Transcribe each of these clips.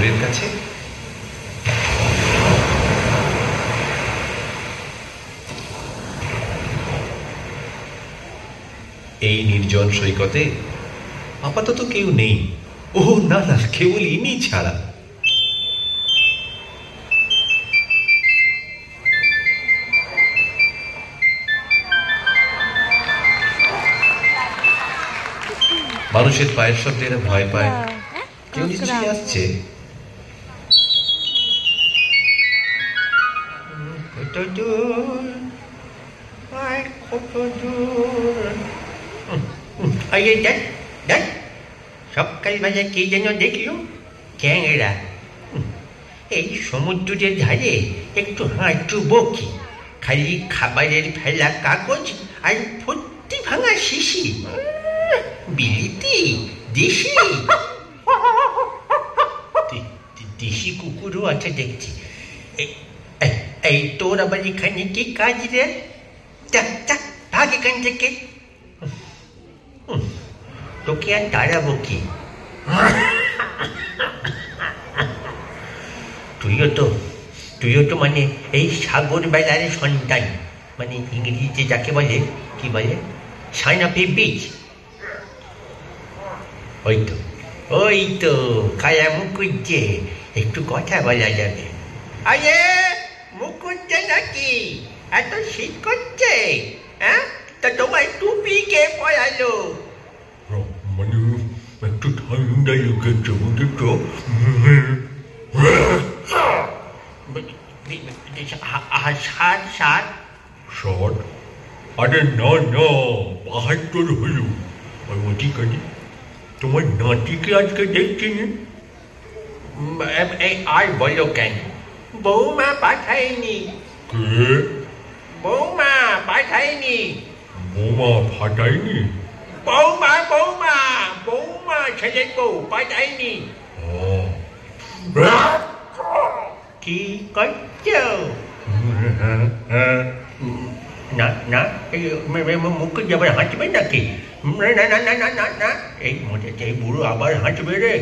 সাগরের কাছে? এই নির্জন সৈকতে আপাতত কেউ নেই। ও না না, কেবল ইনি ছাড়া। মানুষের পায়ের শব্দে এরা ভয় পায়। কেউ নিশ্চয়ই আসছে। কত দূর, কত দূর। দেখ দেখ, সকালবেলা কে যেন দেখলো, ক্যাংড়া। এই সমুদ্রের ধারে একটু হাঁটু বকি, খালি খাবারের ফেলা কাগজ আর ভর্তি ভাঙা শিশি। বিলিতি, দেশি দেশি কুকুরও আছে দেখছি। এই তোর আবার এখানে কি কাজ রে? ভাগ এখান থেকে। তোকে আর তাড়াবো কি? তুইও তো মানে এই সাগর বেলার সন্তান, মানে ইংরেজিতে যাকে বলে, কি বলে, সাইন অফ এ বিচ। ওই তো কায়া মুকুজ্জে, একটু কথা বলা যাবে? আরে মুকুজ্জে নাকি? এত শীত করছে, হ্যাঁ? তা তোমার টুপি কে পরালো? মানে একটু ঠান্ডা লেগেছে বুঝেছো। আরে না না, ৭২ হলো। ঠিক আছে, তোমার নাতিকে আজকে দেখছি না। আর বলো কেন? বৌমা পাঠায়নি। কে? বৌমা পাঠায়নি। বোমা ফাটায়নি? বৌমা বৌমা বৌমা, ছেলের বউ পাঠায়নি। কি করছো? না না, মুকুজ্জে আবার হাঁটবে নাকি? না না না না না না, এই মধ্যে এই বুড়ো আবার হাঁটবে রে।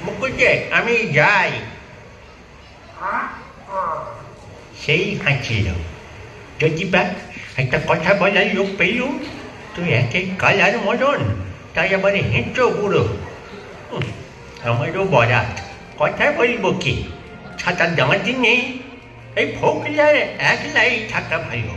মুকুজ্জে আমি যাই। সেই হাঁটছিল। যদি বা একটা কথা বলার লোক পেলুম, তুই একে কালার মরণ, তাই আবার হেঁটো বুড়ো। আমারও বরাত, কথা বলবো কি? ছাতা দাঁড়ি নেই, এই ফোকলার একলাই থাকা ভালো।